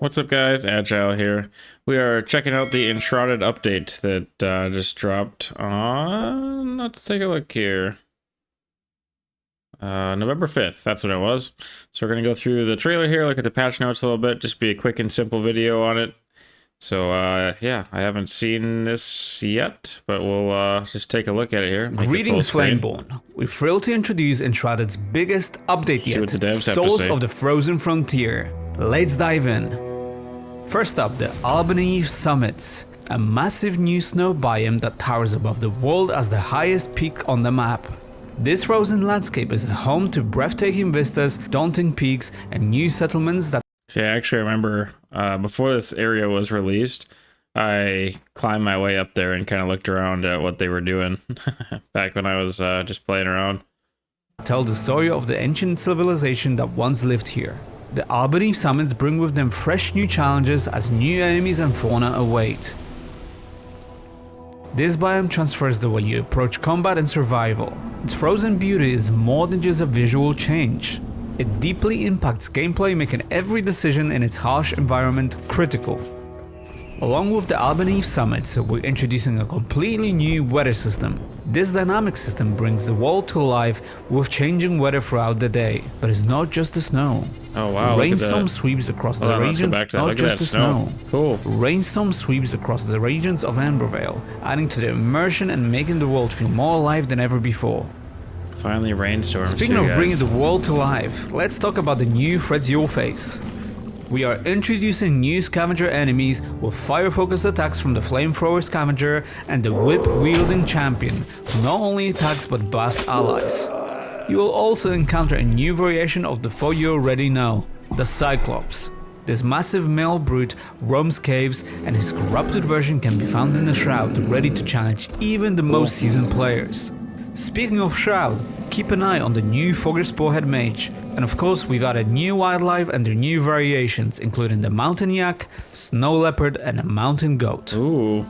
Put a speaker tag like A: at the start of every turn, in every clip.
A: What's up guys, Agile here. We are checking out the Enshrouded update that just dropped on, let's take a look here. November 5th, that's what it was. So we're going to go through the trailer here, look at the patch notes a little bit, just be a quick and simple video on it. So yeah, I haven't seen this yet, but we'll just take a look at it here.
B: Greetings Flameborn. We're thrilled to introduce Enshrouded's biggest update yet, Souls of the Frozen Frontier. Let's dive in. First up, the Albany Summits, a massive new snow biome that towers above the world as the highest peak on the map. This frozen landscape is home to breathtaking vistas, daunting peaks, and new settlements that...
A: See, I actually remember before this area was released, I climbed my way up there and kind of looked around at what they were doing back when I was just playing around.
B: Tell the story of the ancient civilization that once lived here. The Albany Summits bring with them fresh new challenges as new enemies and fauna await. This biome transfers the way you approach combat and survival. Its frozen beauty is more than just a visual change. It deeply impacts gameplay, making every decision in its harsh environment critical. Along with the Albany Summits, we're introducing a completely new weather system. This dynamic system brings the world to life with changing weather throughout the day. But it's not just the snow.
A: Oh wow,
B: Rainstorm sweeps across the regions, not just the snow.
A: Cool.
B: Rainstorm sweeps across the regions of Ambervale, adding to the immersion and making the world feel more alive than ever before.
A: Finally rainstorms.
B: Speaking of bringing the world to life, let's talk about the new threats you'll face. We are introducing new scavenger enemies with fire-focused attacks from the flamethrower scavenger and the whip-wielding champion, who not only attacks but buffs allies. You will also encounter a new variation of the foe you already know, the Cyclops. This massive male brute roams caves, and his corrupted version can be found in the Shroud, ready to challenge even the most seasoned players. Speaking of Shroud, keep an eye on the new Fogger Sporehead Mage, and of course we've added new wildlife and their new variations, including the Mountain Yak, Snow Leopard, and a Mountain Goat.
A: Ooh.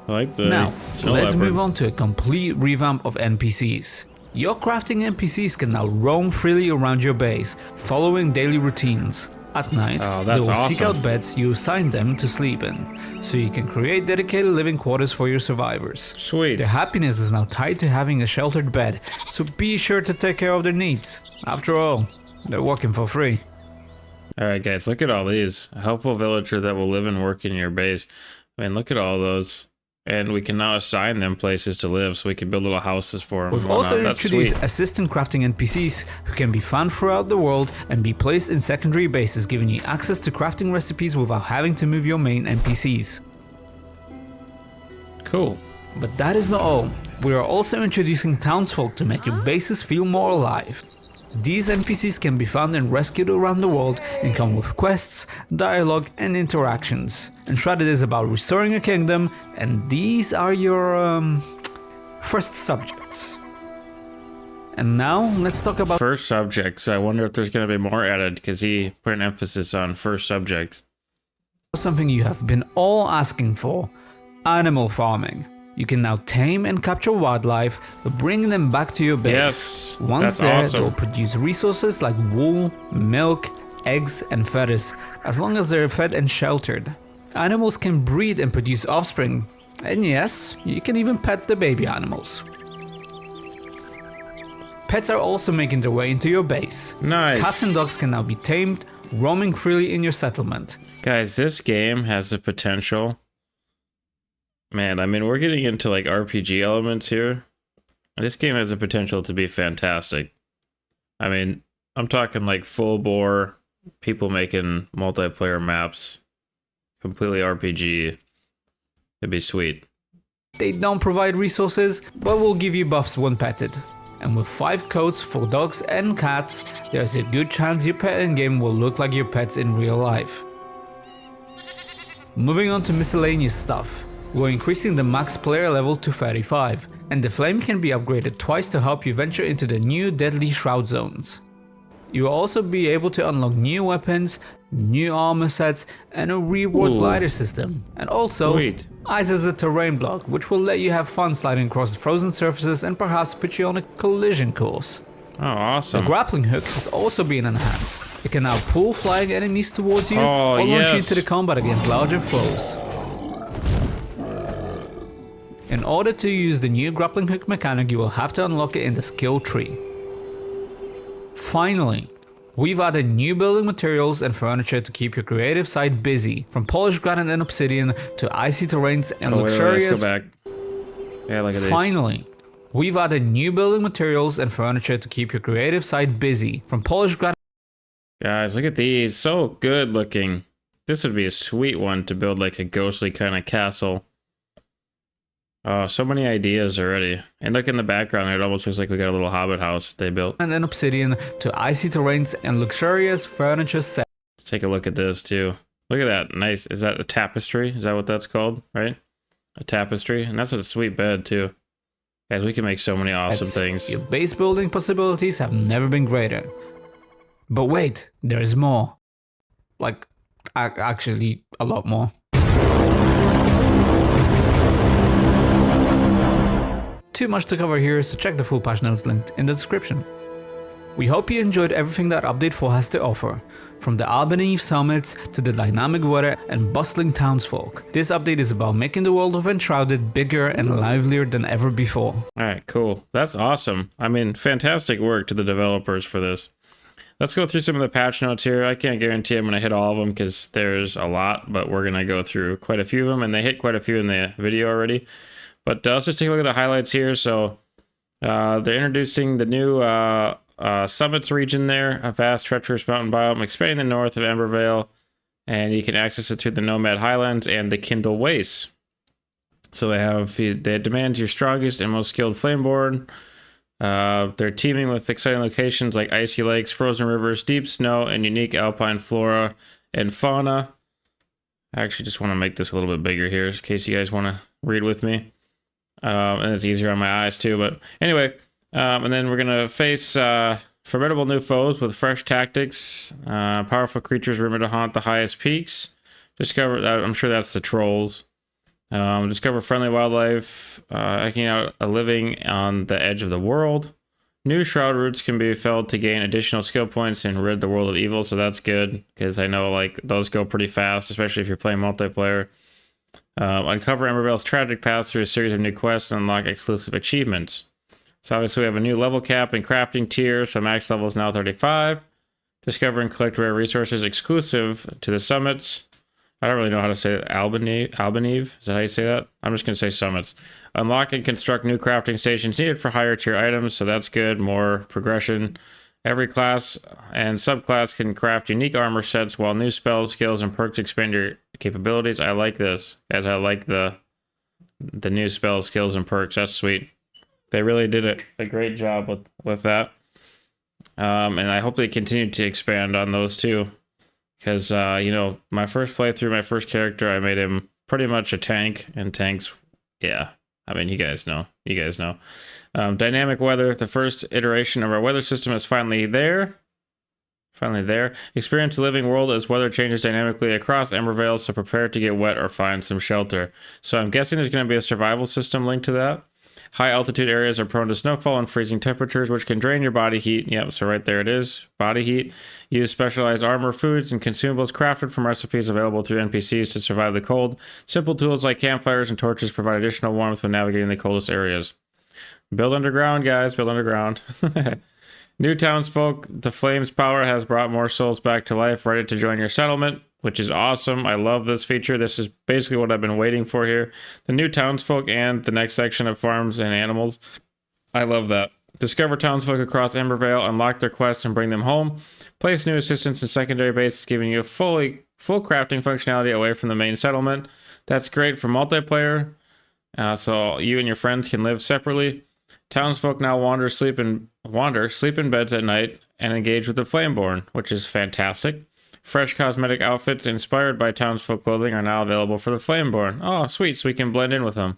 A: I like the
B: Now,
A: Snow
B: let's
A: Leopard.
B: move on to a complete revamp of NPCs. Your crafting NPCs can now roam freely around your base, following daily routines. At night, they will seek out beds you assign them to sleep in, so you can create dedicated living quarters for your survivors.
A: Sweet.
B: Their happiness is now tied to having a sheltered bed, so be sure to take care of their needs. After all, they're working for free.
A: Alright guys, look at all these. A helpful villager that will live and work in your base. I mean, look at all those. And we can now assign them places to live, so we can build little houses for them.
B: We've also introduced assistant crafting NPCs who can be found throughout the world and be placed in secondary bases, giving you access to crafting recipes without having to move your main NPCs.
A: Cool.
B: But that is not all. We are also introducing townsfolk to make your bases feel more alive. These NPCs can be found and rescued around the world and come with quests, dialogue, and interactions. Enshrouded is about restoring a kingdom, and these are your first subjects. And now let's talk about
A: first subjects. I wonder if there's going to be more added, because he put an emphasis on first subjects.
B: something you have been all asking for: animal farming. You can now tame and capture wildlife, bringing them back to your base.
A: Yes,
B: Once
A: that's
B: there,
A: awesome.
B: they will produce resources like wool, milk, eggs, and feathers, as long as they're fed and sheltered. Animals can breed and produce offspring, and yes, you can even pet the baby animals. Pets are also making their way into your base.
A: Nice.
B: Cats and dogs can now be tamed, roaming freely in your settlement.
A: Guys, this game has the potential. Man, I mean, we're getting into like RPG elements here. This game has the potential to be fantastic. I mean, I'm talking like full bore, people making multiplayer maps, completely RPG. It'd be sweet.
B: They don't provide resources, but will give you buffs when petted. And with 5 coats for dogs and cats, there's a good chance your pet in-game will look like your pets in real life. Moving on to miscellaneous stuff. We're increasing the max player level to 35, and the flame can be upgraded twice to help you venture into the new deadly shroud zones. You will also be able to unlock new weapons, new armor sets, and a reward glider system. And also, ice as a terrain block, which will let you have fun sliding across frozen surfaces and perhaps put you on a collision course.
A: Oh,
B: The
A: awesome.
B: grappling hook has also been enhanced. It can now pull flying enemies towards you
A: Oh,
B: or launch you
A: yes.
B: into the combat against larger foes. In order to use the new grappling hook mechanic, you will have to unlock it in the skill tree. Finally, we've added new building materials and furniture to keep your creative side busy, from polished granite and obsidian to icy terrains and luxurious...
A: Let's go back. Yeah, look at these.
B: Finally, we've added new building materials and furniture to keep your creative side busy, from polished granite...
A: Guys, look at these. So good looking. This would be a sweet one to build like a ghostly kind of castle. Oh, so many ideas already. And look in the background, it almost looks like we got a little hobbit house they built.
B: and then obsidian to icy terrains and luxurious furniture set.
A: Let's take a look at this too. Look at that. Nice. Is that a tapestry? Is that what that's called? Right? A tapestry. And that's a sweet bed too. Guys, we can make so many awesome things.
B: Your base building possibilities have never been greater. But wait, there's more. Like, actually, a lot more. Too much to cover here, so check the full patch notes linked in the description. We hope you enjoyed everything that Update 4 has to offer, from the Albanese summits to the dynamic weather and bustling townsfolk. This update is about making the world of Enshrouded bigger and livelier than ever before.
A: Alright, cool. That's awesome. I mean, fantastic work to the developers for this. Let's go through some of the patch notes here. I can't guarantee I'm going to hit all of them because there's a lot, but we're going to go through quite a few of them, and they hit quite a few in the video already. But let's just take a look at the highlights here. So they're introducing the new summits region there, a vast treacherous mountain biome expanding the north of Embervale, and you can access it through the Nomad Highlands and the Kindle Wastes. So they demand your strongest and most skilled Flameborn. They're teaming with exciting locations like icy lakes, frozen rivers, deep snow, and unique alpine flora and fauna. I actually just want to make this a little bit bigger here in case you guys want to read with me. And it's easier on my eyes too, but anyway, and then we're gonna face formidable new foes with fresh tactics, powerful creatures rumored to haunt the highest peaks. Discover that, I'm sure that's the trolls. Discover friendly wildlife, eking out a living on the edge of the world. New shroud roots can be felled to gain additional skill points and rid the world of evil, so that's good because I know like those go pretty fast, especially if you're playing multiplayer. Uncover Embervale's tragic path through a series of new quests and unlock exclusive achievements. So obviously we have a new level cap and crafting tier, so max level is now 35. Discover and collect rare resources exclusive to the summits. I don't really know how to say it. Albaneve? Is that how you say that? I'm just going to say summits. Unlock and construct new crafting stations needed for higher tier items, so that's good. More progression. Every class and subclass can craft unique armor sets while new spells, skills, and perks expand your capabilities. I like this, as I like the new spells, skills, and perks. That's sweet. They really did a great job with that. And I hope they continue to expand on those too. Because, you know, my first playthrough, my first character, I made him pretty much a tank. And tanks, yeah. I mean, you guys know. You guys know. Dynamic weather. The first iteration of our weather system is finally there. Finally there. Experience a living world as weather changes dynamically across Embervale, so prepare to get wet or find some shelter. So I'm guessing there's going to be a survival system linked to that. High altitude areas are prone to snowfall and freezing temperatures, which can drain your body heat. Yep, so right there it is. Body heat. Use specialized armor, foods, and consumables crafted from recipes available through NPCs to survive the cold. Simple tools like campfires and torches provide additional warmth when navigating the coldest areas. Build underground, guys. Build underground. New townsfolk. The Flames power has brought more souls back to life, ready to join your settlement, which is awesome. I love this feature. This is basically what I've been waiting for here. The new townsfolk and the next section of farms and animals. I love that. Discover townsfolk across Embervale, unlock their quests, and bring them home. Place new assistants in secondary bases, giving you full crafting functionality away from the main settlement. That's great for multiplayer, so you and your friends can live separately. Townsfolk now sleep in beds at night, and engage with the Flameborn, which is fantastic. Fresh cosmetic outfits inspired by townsfolk clothing are now available for the Flameborn. Oh, sweet, so we can blend in with them.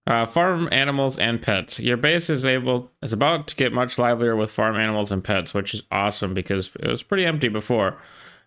A: Farm animals and pets. Your base is about to get much livelier with farm animals and pets, which is awesome because it was pretty empty before.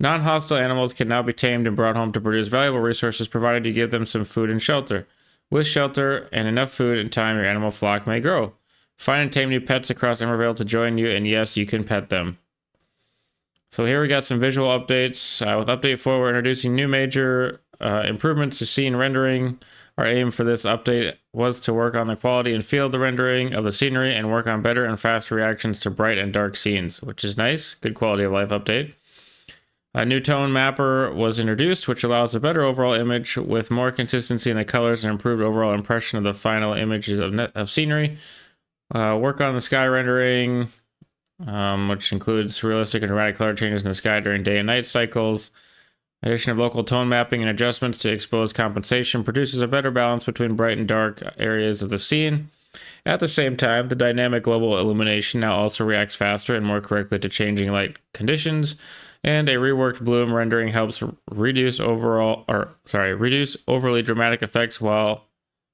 A: Non-hostile animals can now be tamed and brought home to produce valuable resources, provided you give them some food and shelter. With shelter and enough food and time, your animal flock may grow. Find and tame new pets across Emervale to join you, and yes, you can pet them. So here we got some visual updates. With Update 4, we're introducing new major improvements to scene rendering. Our aim for this update was to work on the quality and feel of the rendering of the scenery and work on better and faster reactions to bright and dark scenes, which is nice. Good quality of life update. A new tone mapper was introduced, which allows a better overall image with more consistency in the colors and improved overall impression of the final images of scenery. Work on the sky rendering, which includes realistic and dramatic color changes in the sky during day and night cycles. Addition of local tone mapping and adjustments to expose compensation produces a better balance between bright and dark areas of the scene. At the same time, the dynamic global illumination now also reacts faster and more correctly to changing light conditions, and a reworked bloom rendering helps reduce overly dramatic effects while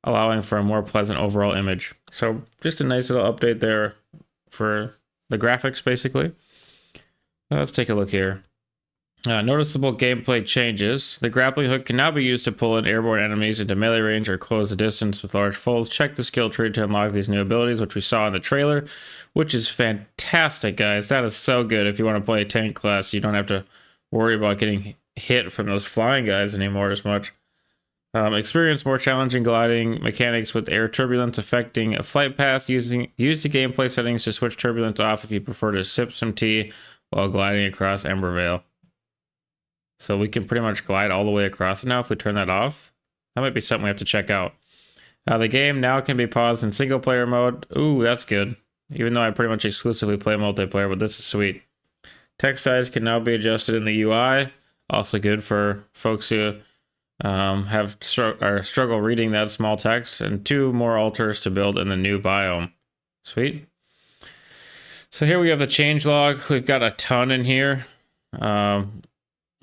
A: allowing for a more pleasant overall image. So just a nice little update there for the graphics, basically. Let's take a look here. Noticeable gameplay changes. The grappling hook can now be used to pull in airborne enemies into melee range or close the distance with large foes. Check the skill tree to unlock these new abilities, which we saw in the trailer, which is fantastic, guys. That is so good. If you want to play a tank class, you don't have to worry about getting hit from those flying guys anymore as much. Experience more challenging gliding mechanics with air turbulence affecting a flight path. Use the gameplay settings to switch turbulence off if you prefer to sip some tea while gliding across Embervale. So we can pretty much glide all the way across it now if we turn that off. That might be something we have to check out. The game now can be paused in single player mode. Ooh, that's good. Even though I pretty much exclusively play multiplayer, but this is sweet. Text size can now be adjusted in the UI. Also good for folks who struggle reading that small text. And 2 more altars to build in the new biome. Sweet. So here we have the changelog. We've got a ton in here.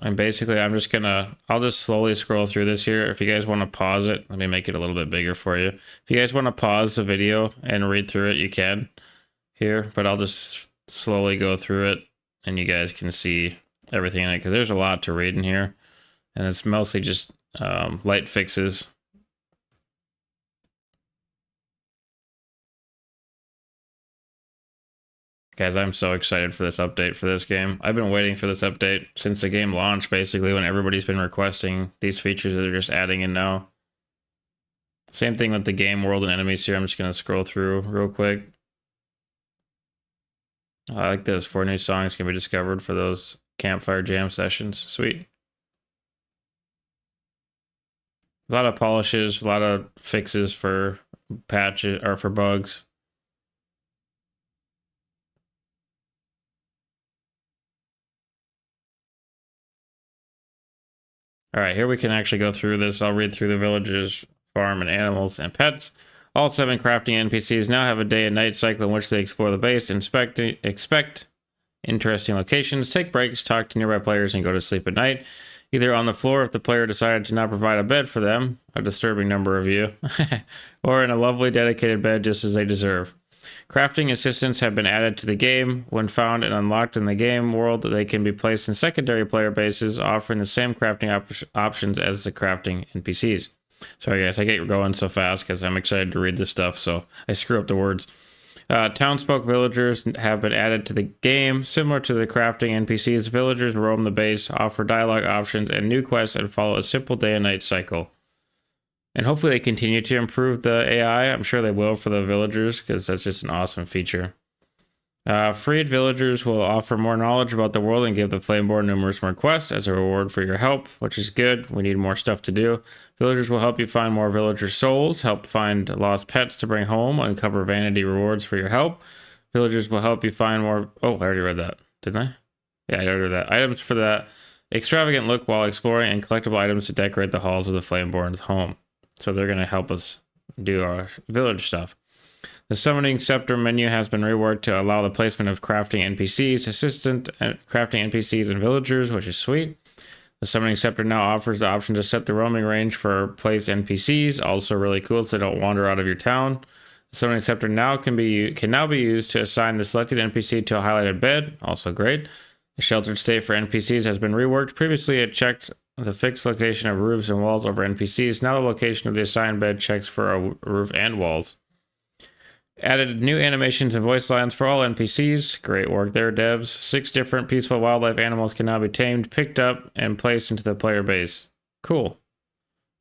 A: And basically, I'll just slowly scroll through this here. If you guys want to pause it, let me make it a little bit bigger for you. If you guys want to pause the video and read through it, you can here, but I'll just slowly go through it and you guys can see everything in it because there's a lot to read in here. And it's mostly just light fixes. Guys, I'm so excited for this update for this game. I've been waiting for this update since the game launched, basically, when everybody's been requesting these features that they're just adding in now. Same thing with the game world and enemies here. I'm just going to scroll through real quick. I like this. 4 new songs can be discovered for those campfire jam sessions. Sweet. A lot of polishes, a lot of fixes for patches or for bugs. All right, here we can actually go through this. I'll read through the villages, farm, and animals and pets. All 7 crafting NPCs now have a day and night cycle in which they explore the base, expect interesting locations, take breaks, talk to nearby players, and go to sleep at night. Either on the floor if the player decided to not provide a bed for them, a disturbing number of you, or in a lovely dedicated bed just as they deserve. Crafting assistants have been added to the game. When found and unlocked in the game world, they can be placed in secondary player bases, offering the same crafting options as the crafting NPCs. Sorry guys, I get going so fast because I'm excited to read this stuff, so I screw up the words. Townsfolk villagers have been added to the game. Similar to the crafting NPCs, villagers roam the base, offer dialogue options and new quests, and follow a simple day and night cycle. And hopefully they continue to improve the AI. I'm sure they will for the villagers because that's just an awesome feature. Freed villagers will offer more knowledge about the world and give the Flameborn numerous more quests as a reward for your help, which is good. We need more stuff to do. Villagers will help you find more villager souls, help find lost pets to bring home, uncover vanity rewards for your help. Villagers will help you find more... Oh, I already read that, didn't I? Yeah, I already read that. Items for that extravagant look while exploring and collectible items to decorate the halls of the Flameborn's home. So they're going to help us do our village stuff. The Summoning Scepter menu has been reworked to allow the placement of crafting NPCs, assistant crafting NPCs, and villagers, which is sweet. The Summoning Scepter now offers the option to set the roaming range for place NPCs, also really cool so they don't wander out of your town. The Summoning Scepter now can now be used to assign the selected NPC to a highlighted bed, also great. The Sheltered State for NPCs has been reworked. Previously, it checked the fixed location of roofs and walls over NPCs. Now the location of the assigned bed checks for a roof and walls. Added new animations and voice lines for all NPCs. Great work there, devs. 6 different peaceful wildlife animals can now be tamed, picked up, and placed into the player base. Cool.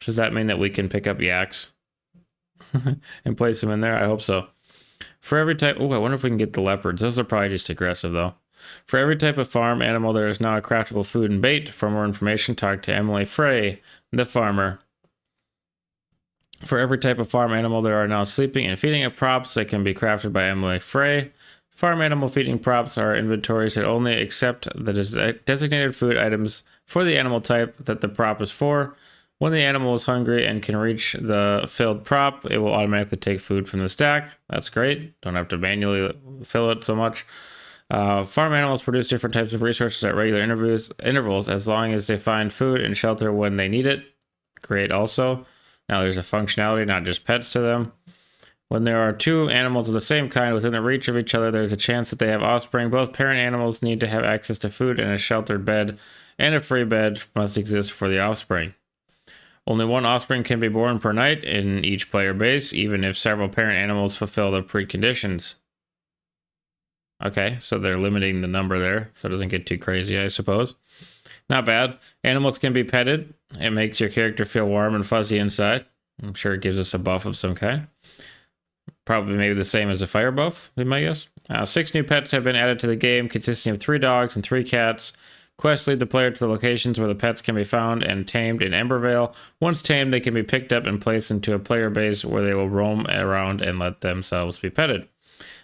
A: Does that mean that we can pick up yaks and place them in there? I hope so. For every type... Oh, I wonder if we can get the leopards. Those are probably just aggressive, though. For every type of farm animal, there is now a craftable food and bait. For more information, talk to Emily Frey, the farmer. For every type of farm animal, there are now sleeping and feeding props that can be crafted by Emily Frey. Farm animal feeding props are inventories that only accept the designated food items for the animal type that the prop is for. When the animal is hungry and can reach the filled prop, it will automatically take food from the stack. That's great. Don't have to manually fill it so much. Farm animals produce different types of resources at regular intervals as long as they find food and shelter when they need it. Great also. Now there's a functionality, not just pets to them. When there are 2 animals of the same kind within the reach of each other, there's a chance that they have offspring. Both parent animals need to have access to food, and a sheltered bed and a free bed must exist for the offspring. Only 1 offspring can be born per night in each player base, even if several parent animals fulfill the preconditions. Okay, so they're limiting the number there, so it doesn't get too crazy, I suppose. Not bad. Animals can be petted. It makes your character feel warm and fuzzy inside. I'm sure it gives us a buff of some kind. Probably maybe the same as a fire buff, we might guess. 6 new pets have been added to the game, consisting of 3 dogs and 3 cats. Quests lead the player to the locations where the pets can be found and tamed in Embervale. Once tamed, they can be picked up and placed into a player base where they will roam around and let themselves be petted.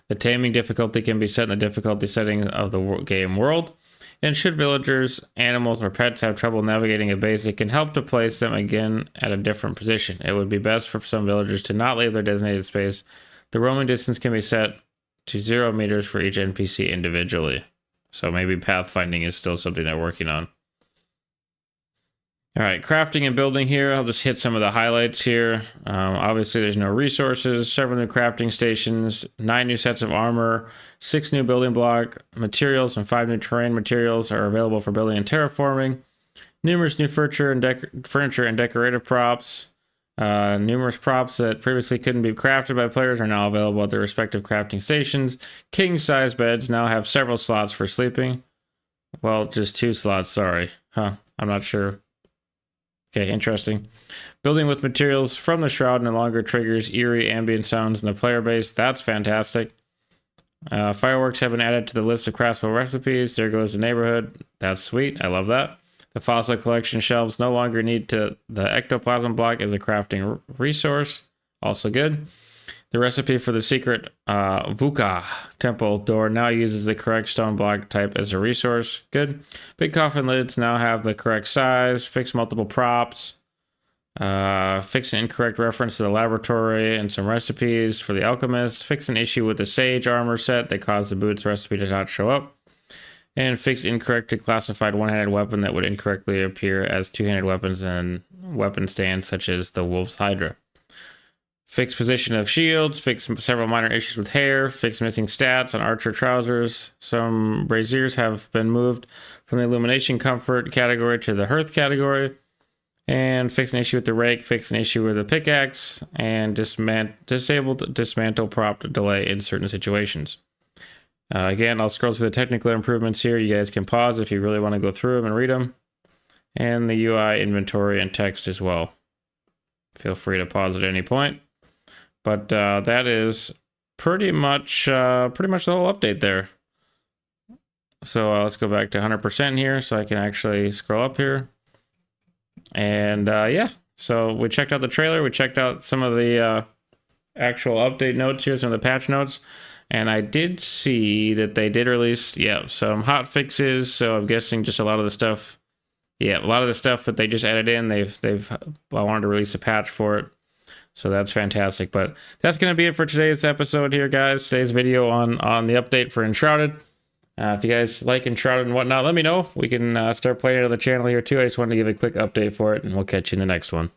A: The taming difficulty can be set in the difficulty setting of the game world. And should villagers, animals, or pets have trouble navigating a base, it can help to place them again at a different position. It would be best for some villagers to not leave their designated space. The roaming distance can be set to 0 meters for each NPC individually. So maybe pathfinding is still something they're working on. All right, crafting and building here. I'll just hit some of the highlights here. Obviously, there's no resources, 7 new crafting stations, 9 new sets of armor, 6 new building block materials, and 5 new terrain materials are available for building and terraforming. Numerous new furniture and decorative props. Numerous props that previously couldn't be crafted by players are now available at their respective crafting stations. King-size beds now have several slots for sleeping. Well, just 2 slots, sorry. I'm not sure. Okay, interesting. Building with materials from the Shroud no longer triggers eerie ambient sounds in the player base. That's fantastic. Fireworks have been added to the list of craftable recipes. There goes the neighborhood. That's sweet. I love that. The fossil collection shelves no longer need the ectoplasm block as a crafting resource. Also good. The recipe for the secret Vuka temple door now uses the correct stone block type as a resource. Good. Big coffin lids now have the correct size. Fix multiple props. Fix an incorrect reference to the laboratory and some recipes for the alchemist. Fix an issue with the sage armor set that caused the boots recipe to not show up. And fix incorrectly classified one-handed weapon that would incorrectly appear as 2-handed weapons and weapon stands such as the wolf's hydra. Fix position of shields, fix several minor issues with hair, fix missing stats on archer trousers. Some braziers have been moved from the illumination comfort category to the hearth category. And fix an issue with the rake, fix an issue with the pickaxe, and disabled dismantle prop delay in certain situations. Again, I'll scroll through the technical improvements here. You guys can pause if you really want to go through them and read them. And the UI, inventory, and text as well. Feel free to pause at any point. But that is pretty much the whole update there. So let's go back to 100% here so I can actually scroll up here. And yeah, so we checked out the trailer. We checked out some of the actual update notes here, some of the patch notes. And I did see that they did release, some hot fixes. So I'm guessing just a lot of the stuff, a lot of the stuff that they just added in, I wanted to release a patch for it. So that's fantastic. But that's going to be it for today's episode here, guys. Today's video on the update for Enshrouded. If you guys like Enshrouded and whatnot, let me know. We can start playing it on the channel here too. I just wanted to give a quick update for it, and we'll catch you in the next one.